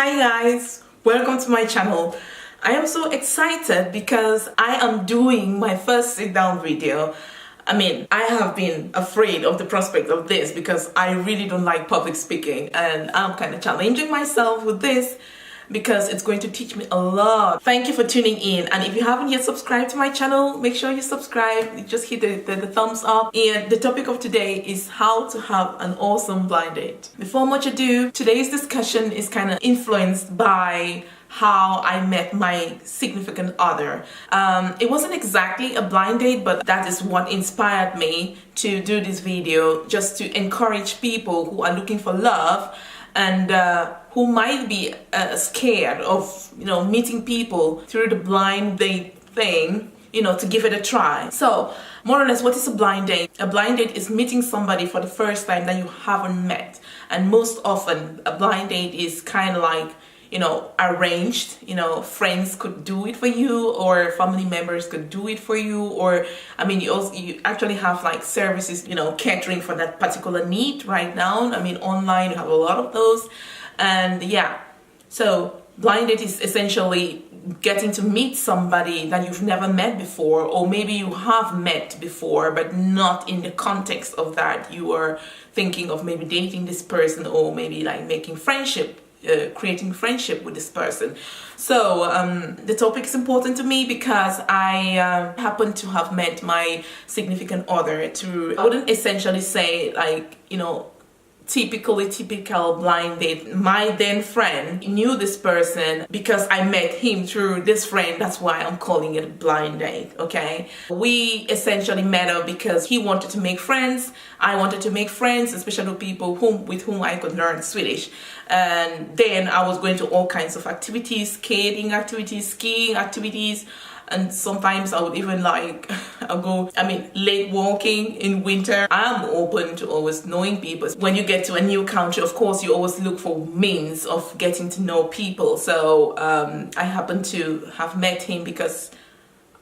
Hi guys, welcome to my channel. I am so excited because I am doing my first sit down video. I have been afraid of the prospect of this because I really don't like public speaking, and I'm kind of challenging myself with this because it's going to teach me a lot. Thank you for tuning in, and if you haven't yet subscribed to my channel, make sure you subscribe. Just hit the thumbs up. And the topic of today is how to have an awesome blind date. Before much ado, today's discussion is kind of influenced by how I met my significant other. It wasn't exactly a blind date, but that is what inspired me to do this video, just to encourage people who are looking for love and who might be scared of meeting people through the blind date thing, to give it a try. So more or less, what is a blind date? A blind date is meeting somebody for the first time that you haven't met, and most often a blind date is kind of like arranged. Friends could do it for you, or family members could do it for you, or you actually have like services, catering for that particular need right now. Online you have a lot of those. And yeah, so blind date is essentially getting to meet somebody that you've never met before, or maybe you have met before but not in the context of that. You are thinking of maybe dating this person, or maybe like making friendship, creating friendship with this person. So the topic is important to me because I happen to have met my significant other through, I wouldn't essentially say like typical blind date. My then friend knew this person because I met him through this friend. That's why I'm calling it a blind date. Okay, we essentially met up because he wanted to make friends, I wanted to make friends, especially people with whom I could learn Swedish. And then I was going to all kinds of activities, skating activities, skiing activities, and sometimes I would even lake walking in winter. I'm open to always knowing people. When you get to a new country, of course, you always look for means of getting to know people. So I happened to have met him because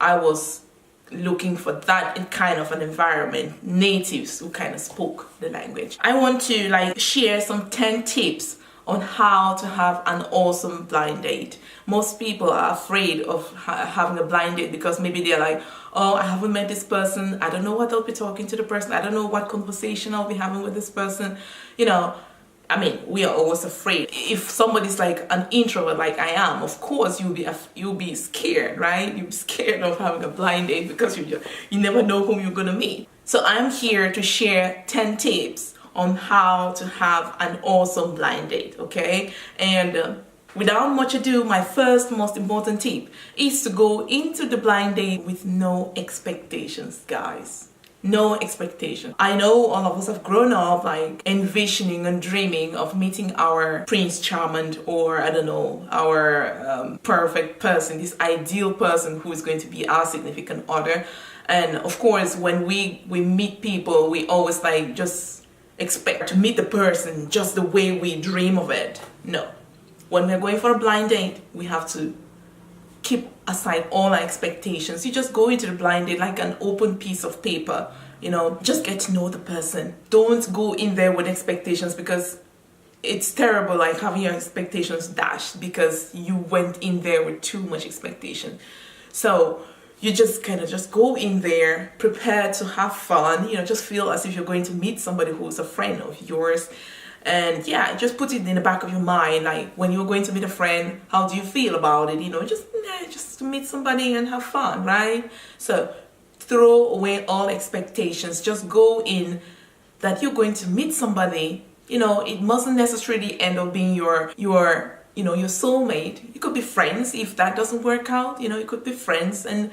I was looking for that kind of an environment, natives who kind of spoke the language. I want to share some 10 tips on how to have an awesome blind date. Most people are afraid of having a blind date because maybe they're like, oh, I haven't met this person, I don't know what I'll be talking to the person, I don't know what conversation I'll be having with this person. We are always afraid. If somebody's like an introvert like I am, of course you'll be scared, right? You'll be scared of having a blind date because you never know whom you're gonna meet. So I'm here to share 10 tips on how to have an awesome blind date, okay? And without much ado, my first most important tip is to go into the blind date with no expectations, guys. No expectation. I know all of us have grown up like envisioning and dreaming of meeting our Prince Charming, or I don't know, our perfect person, this ideal person who is going to be our significant other. And of course, when we meet people, we always just expect to meet the person just the way we dream of it. No. When we're going for a blind date, we have to keep aside all our expectations. You just go into the blind date like an open piece of paper. Just get to know the person. Don't go in there with expectations, because it's terrible like having your expectations dashed because you went in there with too much expectation. So you just just go in there prepared to have fun. Just feel as if you're going to meet somebody who's a friend of yours. And yeah, just put it in the back of your mind, like when you're going to meet a friend, how do you feel about it? Just to meet somebody and have fun, right? So throw away all expectations. Just go in that you're going to meet somebody. It mustn't necessarily end up being your soulmate. You could be friends if that doesn't work out. You could be friends, and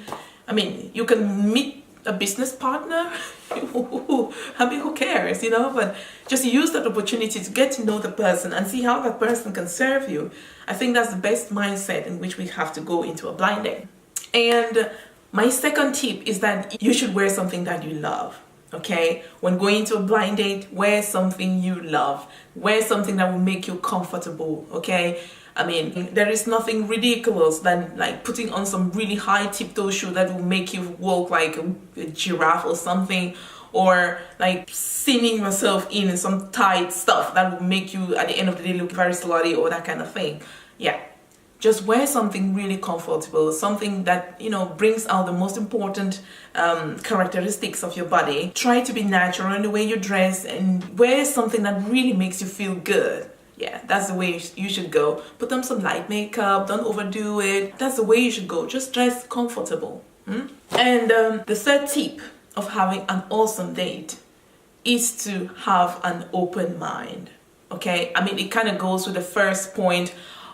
you can meet a business partner. Who cares, but just use that opportunity to get to know the person and see how that person can serve you. I think that's the best mindset in which we have to go into a blind date. And my second tip is that you should wear something that you love. Okay, when going into a blind date, wear something you love. Wear something that will make you comfortable. Okay, there is nothing ridiculous than like putting on some really high tiptoe shoe that will make you walk like a giraffe or something, or like seaming yourself in some tight stuff that will make you at the end of the day look very slutty or that kind of thing. Yeah, just wear something really comfortable, something that, you know, brings out the most important characteristics of your body. Try to be natural in the way you dress and wear something that really makes you feel good. Yeah, that's the way you should go. Put on some light makeup, don't overdo it. That's the way you should go. Just dress comfortable. And the third tip of having an awesome date is to have an open mind. Okay, I mean, it kind of goes with the first point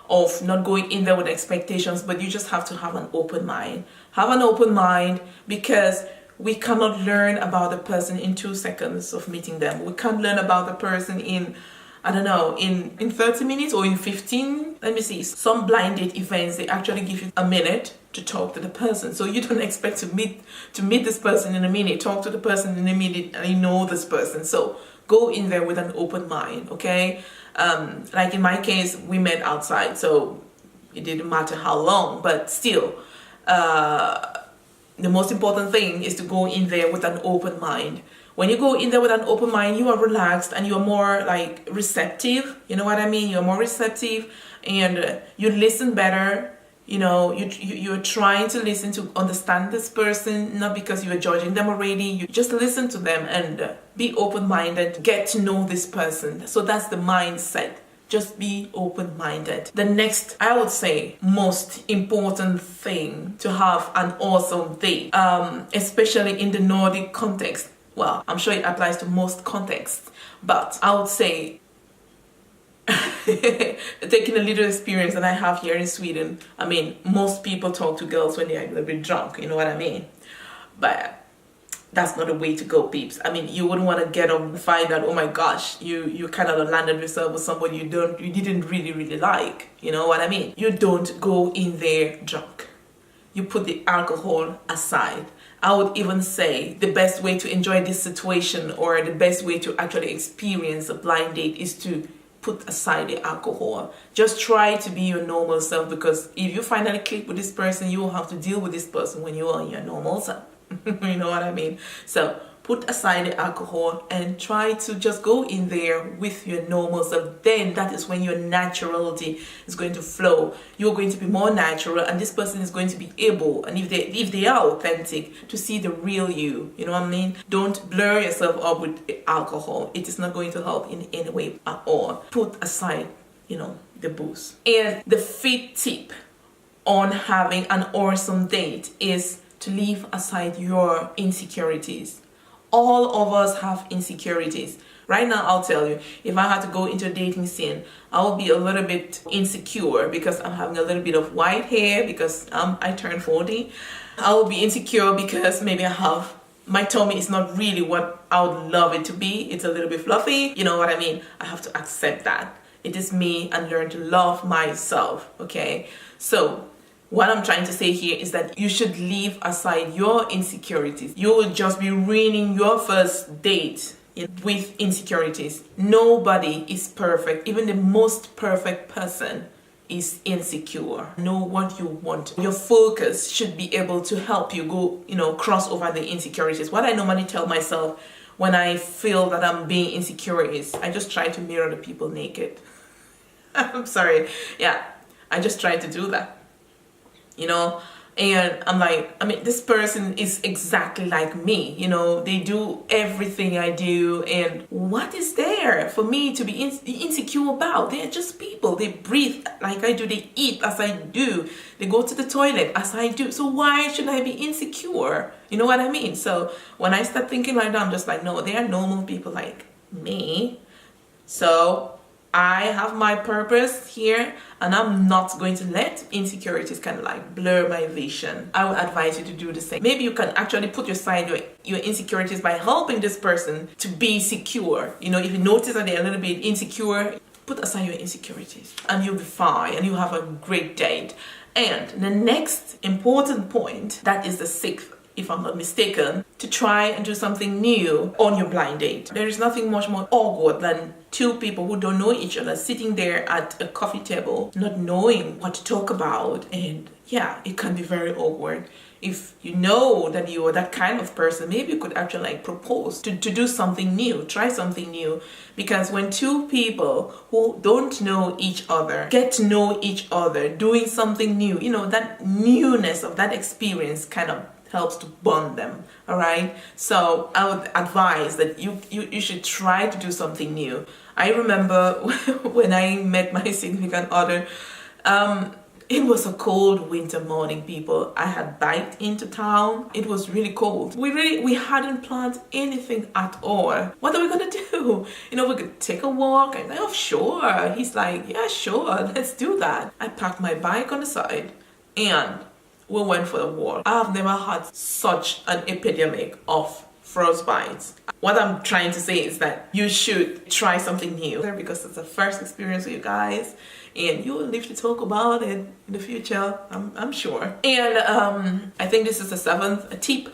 of not going in there with expectations, but you just have to have an open mind. Have an open mind, because we cannot learn about the person in 2 seconds of meeting them. We can't learn about the person in, I don't know, in 30 minutes or in 15. Let me see. Some blind date events, they actually give you a minute to talk to the person. So you don't expect to meet this person in a minute, talk to the person in a minute, and you know this person. So go in there with an open mind, okay? Like in my case, we met outside, so it didn't matter how long, but still, the most important thing is to go in there with an open mind. When you go in there with an open mind, you are relaxed and you're more like receptive. You know what I mean? You're more receptive and you listen better. You know, you're trying to listen to understand this person, not because you're judging them already. You just listen to them and be open-minded, get to know this person. So that's the mindset. Just be open-minded. The next, I would say, most important thing to have an awesome date, especially in the Nordic context. Well, I'm sure it applies to most contexts, but I would say taking a little experience that I have here in Sweden, I mean, most people talk to girls when they're a little bit drunk, you know what I mean? But that's not the way to go, peeps. I mean, you wouldn't want to get up and find out, oh my gosh, you kind of landed yourself with somebody you didn't really like, you know what I mean? You don't go in there drunk. You put the alcohol aside. I would even say the best way to enjoy this situation, or the best way to actually experience a blind date, is to put aside the alcohol. Just try to be your normal self, because if you finally click with this person, you will have to deal with this person when you are in your normal self. You know what I mean? So put aside the alcohol and try to just go in there with your normal self. Then that is when your naturality is going to flow. You're going to be more natural, and this person is going to be able, and if they are authentic, to see the real you. You know what I mean? Don't blur yourself up with alcohol. It is not going to help in any way at all. Put aside, you know, the booze. And the fifth tip on having an awesome date is to leave aside your insecurities. All of us have insecurities. Right now, I'll tell you, if I had to go into a dating scene, I would be a little bit insecure because I'm having a little bit of white hair because I turned 40. I would be insecure because maybe my tummy is not really what I would love it to be. It's a little bit fluffy. You know what I mean? I have to accept that. It is me, and learn to love myself, okay? So what I'm trying to say here is that you should leave aside your insecurities. You will just be ruining your first date with insecurities. Nobody is perfect. Even the most perfect person is insecure. Know what you want. Your focus should be able to help you go, you know, cross over the insecurities. What I normally tell myself when I feel that I'm being insecure is I just try to mirror the people naked. I'm sorry. Yeah, I just try to do that. You know, and I'm like, I mean, this person is exactly like me. You know, they do everything I do, and what is there for me to be insecure about? They're just people. They breathe like I do. They eat as I do. They go to the toilet as I do. So why should I be insecure? You know what I mean? So when I start thinking like that, I'm just like, no, they are normal people like me. So I have my purpose here, and I'm not going to let insecurities kind of like blur my vision. I would advise you to do the same. Maybe you can actually put aside your insecurities by helping this person to be secure. You know, if you notice that they're a little bit insecure, put aside your insecurities and you'll be fine, and you'll have a great date. And the next important point, that is the sixth, if I'm not mistaken, to try and do something new on your blind date. There is nothing much more awkward than two people who don't know each other sitting there at a coffee table, not knowing what to talk about. And yeah, it can be very awkward. if you know that you are that kind of person, maybe you could actually like propose to do something new, try something new. Because when two people who don't know each other get to know each other doing something new, you know, that newness of that experience kind of helps to bond them. All right, so I would advise that you should try to do something new. I remember when I met my significant other, it was a cold winter morning, people. I had biked into town. It was really cold. We hadn't planned anything at all. What are we gonna do? You know, we could take a walk. I'm like, oh sure. He's like, yeah, sure, let's do that. I parked my bike on the side and we went for a walk. I've never had such an epidemic of frostbites. What I'm trying to say is that you should try something new because it's the first experience with you guys, and you will live to talk about it in the future, I'm sure. And I think this is the seventh tip.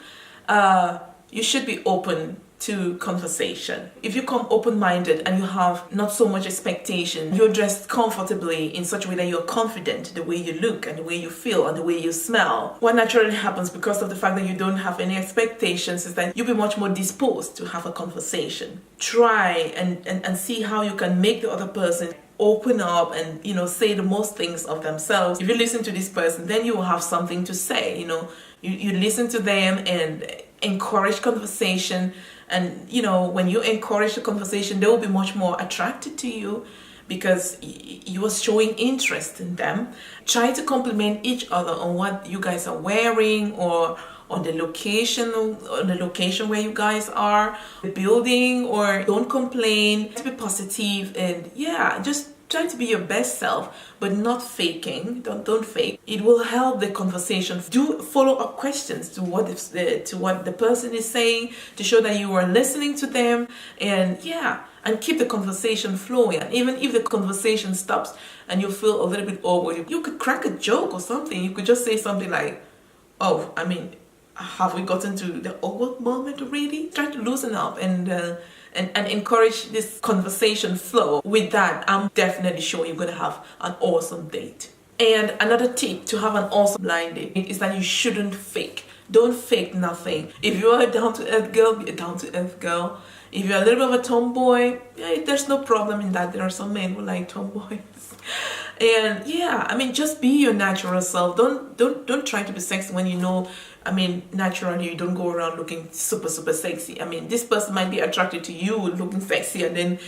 You should be open to conversation. If you come open-minded and you have not so much expectation, you're dressed comfortably in such a way that you're confident, the way you look and the way you feel and the way you smell. What naturally happens because of the fact that you don't have any expectations is that you'll be much more disposed to have a conversation. Try and see how you can make the other person open up and, you know, say the most things of themselves. If you listen to this person, then you will have something to say. You know, you listen to them and encourage conversation. And, you know, when you encourage the conversation, they will be much more attracted to you because you are showing interest in them. Try to compliment each other on what you guys are wearing or on the location where you guys are, the building, or don't complain. To be positive and yeah, just try to be your best self, but not faking. Don't fake. It will help the conversation. Do follow-up questions to what the person is saying to show that you are listening to them, and yeah, and keep the conversation flowing. And even if the conversation stops and you feel a little bit awkward, you could crack a joke or something. You could just say something like, "Oh, I mean, have we gotten to the awkward moment already?" Try to loosen up and encourage this conversation flow. With that, I'm definitely sure you're going to have an awesome date. And another tip to have an awesome blind date is that you shouldn't fake. Don't fake nothing. If you're a down-to-earth girl, be a down-to-earth girl. If you're a little bit of a tomboy, yeah, there's no problem in that. There are some men who like tomboys. And yeah, I mean, just be your natural self. Don't try to be sexy when you know, I mean, naturally you don't go around looking super sexy. I mean, this person might be attracted to you looking sexy and then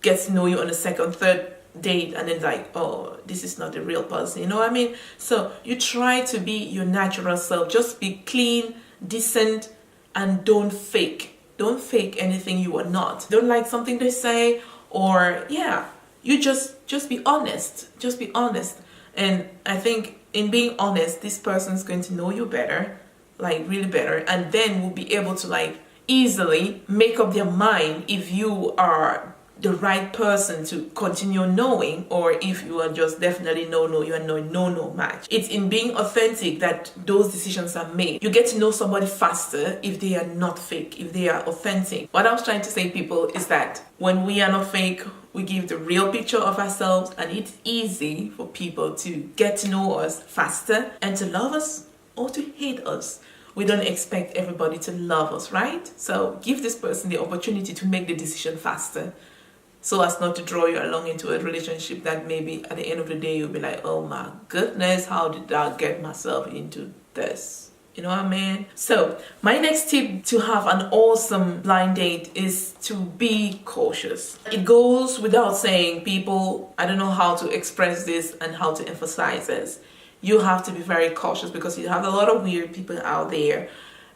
gets to know you on a second, third date, and then like, oh, this is not the real person, you know what I mean? So you try to be your natural self. Just be clean, decent, and don't fake. Don't fake anything you are not. Don't like something they say, or yeah, you just be honest. Just be honest. And I think in being honest, this person's going to know you better, like really better, and then will be able to like easily make up their mind if you are the right person to continue knowing, or if you are just definitely no, you are no match. It's in being authentic that those decisions are made. You get to know somebody faster if they are not fake, if they are authentic. What I was trying to say, people, is that when we are not fake, we give the real picture of ourselves, and it's easy for people to get to know us faster and to love us or to hate us. We don't expect everybody to love us, right? So give this person the opportunity to make the decision faster, so as not to draw you along into a relationship that maybe at the end of the day you'll be like, oh my goodness, how did I get myself into this? You know what I mean? So my next tip to have an awesome blind date is to be cautious. It goes without saying, people, I don't know how to express this and how to emphasize this. You have to be very cautious because you have a lot of weird people out there,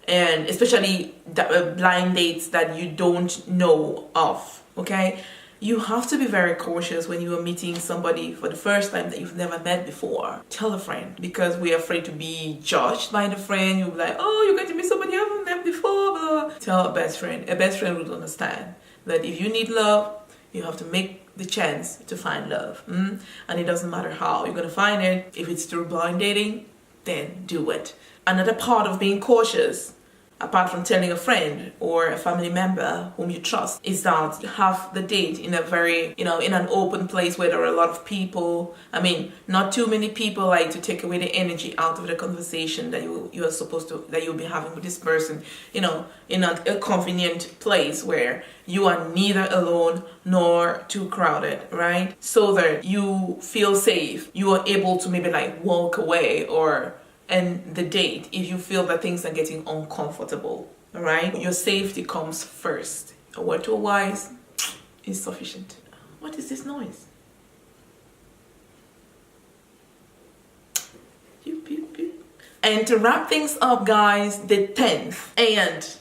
and especially blind dates that you don't know of, okay? You have to be very cautious when you are meeting somebody for the first time that you've never met before. Tell a friend, because we're afraid to be judged by the friend. You'll be like, oh, you're going to meet somebody you haven't met before, blah. Tell a best friend. A best friend will understand that if you need love, you have to make the chance to find love. And it doesn't matter how you're going to find it. If it's through blind dating, then do it. Another part of being cautious apart from telling a friend or a family member whom you trust, is that have the date in a very, in an open place where there are a lot of people. I mean, not too many people, like to take away the energy out of the conversation that you are supposed to, that you'll be having with this person, in a convenient place where you are neither alone nor too crowded, right? So that you feel safe. You are able to maybe like walk away or end the date if you feel that things are getting uncomfortable, all right? Your safety comes first. A word to a wise is sufficient. What is this noise? And to wrap things up, guys, the 10th and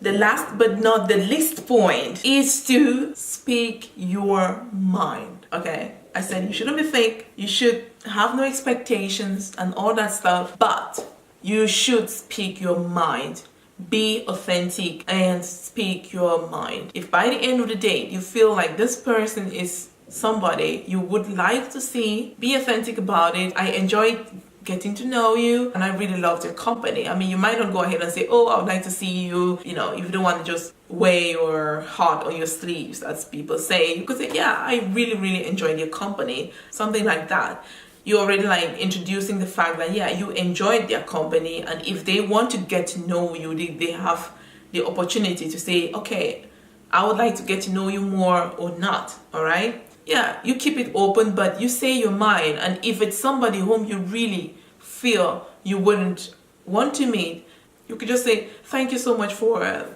the last but not the least point is to speak your mind, okay? I said you shouldn't be fake, you should have no expectations and all that stuff, but you should speak your mind. Be authentic and speak your mind. If by the end of the day you feel like this person is somebody you would like to see, be authentic about it. I enjoyed getting to know you and I really loved your company. I mean, you might not go ahead and say, oh, I would like to see you, if you don't want to just wear your heart on your sleeves, as people say. You could say, yeah, I really, really enjoyed your company, something like that. You're already like introducing the fact that, yeah, you enjoyed their company, and if they want to get to know you, they have the opportunity to say, okay, I would like to get to know you more or not, all right? Yeah, you keep it open, but you say your mind. And if it's somebody whom you really feel you wouldn't want to meet, you could just say, thank you so much for,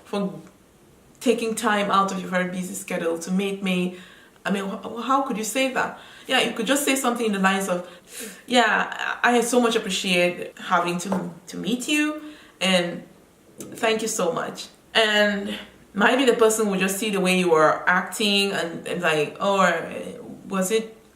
for taking time out of your very busy schedule to meet me. I mean, how could you say that? Yeah, you could just say something in the lines of, yeah, I so much appreciate having to meet you, and thank you so much. And maybe the person will just see the way you are acting and like,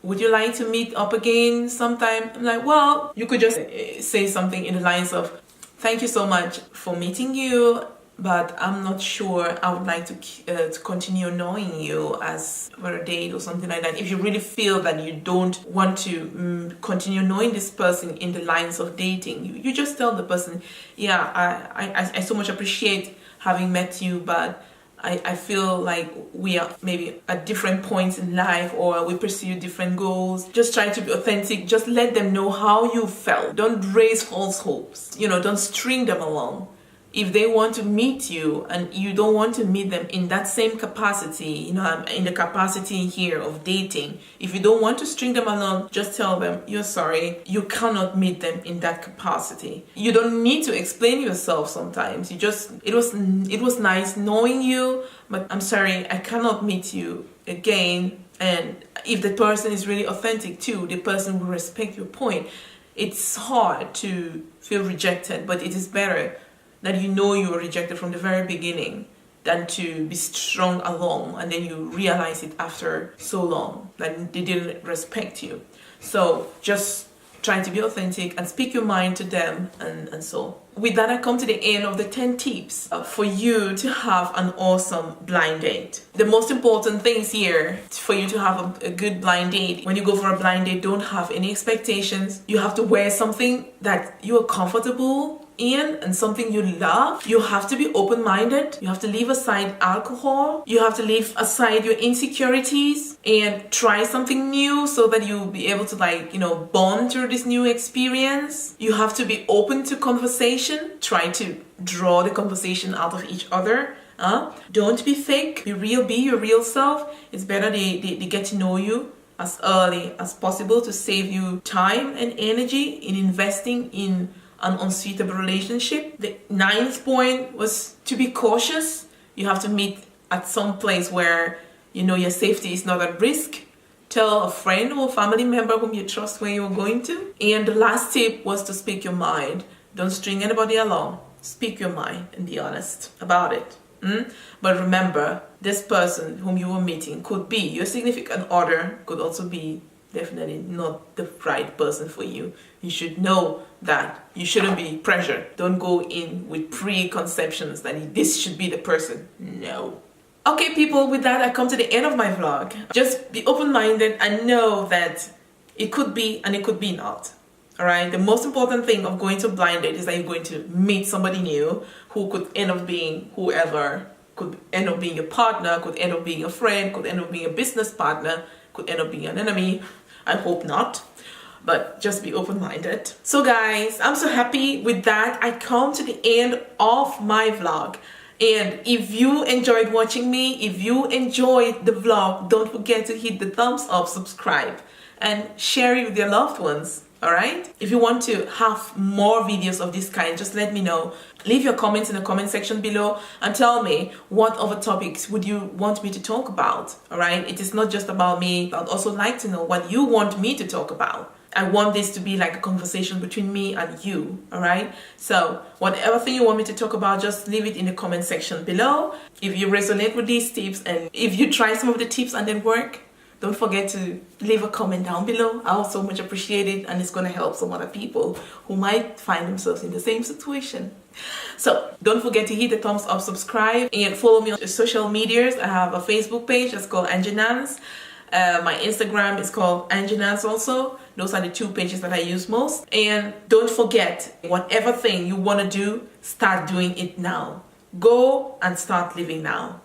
would you like to meet up again sometime? I'm like, well, you could just say something in the lines of, thank you so much for meeting you, but I'm not sure I would like to continue knowing you as for a date or something like that. If you really feel that you don't want to continue knowing this person in the lines of dating, you just tell the person, yeah, I so much appreciate having met you, but I feel like we are maybe at different points in life, or we pursue different goals. Just try to be authentic. Just let them know how you felt. Don't raise false hopes. Don't string them along. If they want to meet you and you don't want to meet them in that same capacity, in the capacity here of dating, if you don't want to string them along, just tell them you're sorry, you cannot meet them in that capacity. You don't need to explain yourself sometimes. It was nice knowing you, but I'm sorry, I cannot meet you again. And if the person is really authentic too, the person will respect your point. It's hard to feel rejected, but it is better that you were rejected from the very beginning than to be strung along and then you realize it after so long that they didn't respect you. So just try to be authentic and speak your mind to them, and so. With that, I come to the end of the 10 tips for you to have an awesome blind date. The most important things here for you to have a good blind date, when you go for a blind date, don't have any expectations. You have to wear something that you are comfortable in and something you love. You have to be open-minded. You have to leave aside alcohol. You have to leave aside your insecurities and try something new so that you'll be able to bond through this new experience. You have to be open to conversation. Try to draw the conversation out of each other. Don't be fake. Be real. Be your real self. It's better they get to know you as early as possible to save you time and energy in investing in an unsuitable relationship. The 9th point was to be cautious. You have to meet at some place where your safety is not at risk. Tell a friend or family member whom you trust where you're going to. And the last tip was to speak your mind. Don't string anybody along. Speak your mind and be honest about it. But remember, this person whom you were meeting could be your significant other, could also be definitely not the right person for you. You should know that you shouldn't be pressured. Don't go in with preconceptions that this should be the person. No. Okay, people, with that, I come to the end of my vlog. Just be open-minded and know that it could be and it could be not. All right. The most important thing of going to a blind date is that you're going to meet somebody new who could end up being whoever, could end up being your partner, could end up being a friend, could end up being a business partner, could end up being an enemy. I hope not, but just be open-minded. So guys, I'm so happy with that. I come to the end of my vlog. And if you enjoyed watching me, if you enjoyed the vlog, don't forget to hit the thumbs up, subscribe, and share it with your loved ones. All right. If you want to have more videos of this kind, just let me know. Leave your comments in the comment section below and tell me what other topics would you want me to talk about. All right. It is not just about me. I'd also like to know what you want me to talk about. I want this to be like a conversation between me and you. All right. So whatever thing you want me to talk about, just leave it in the comment section below. If you resonate with these tips and if you try some of the tips and then work, don't forget to leave a comment down below. I also much appreciate it, and it's going to help some other people who might find themselves in the same situation. So don't forget to hit the thumbs up, subscribe, and follow me on social medias. I have a Facebook page that's called Angie Nance. My Instagram is called Angie Nance also. Those are the two pages that I use most. And don't forget, whatever thing you want to do, start doing it now. Go and start living now.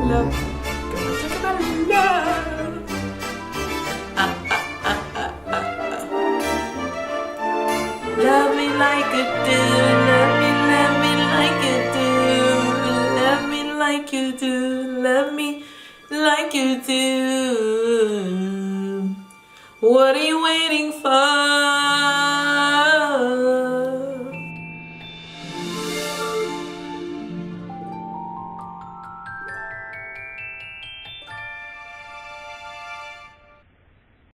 Love. Gonna talk about love. Love me like you do. Love me like you do. Love me like you do. Love me like you do. What are you waiting for?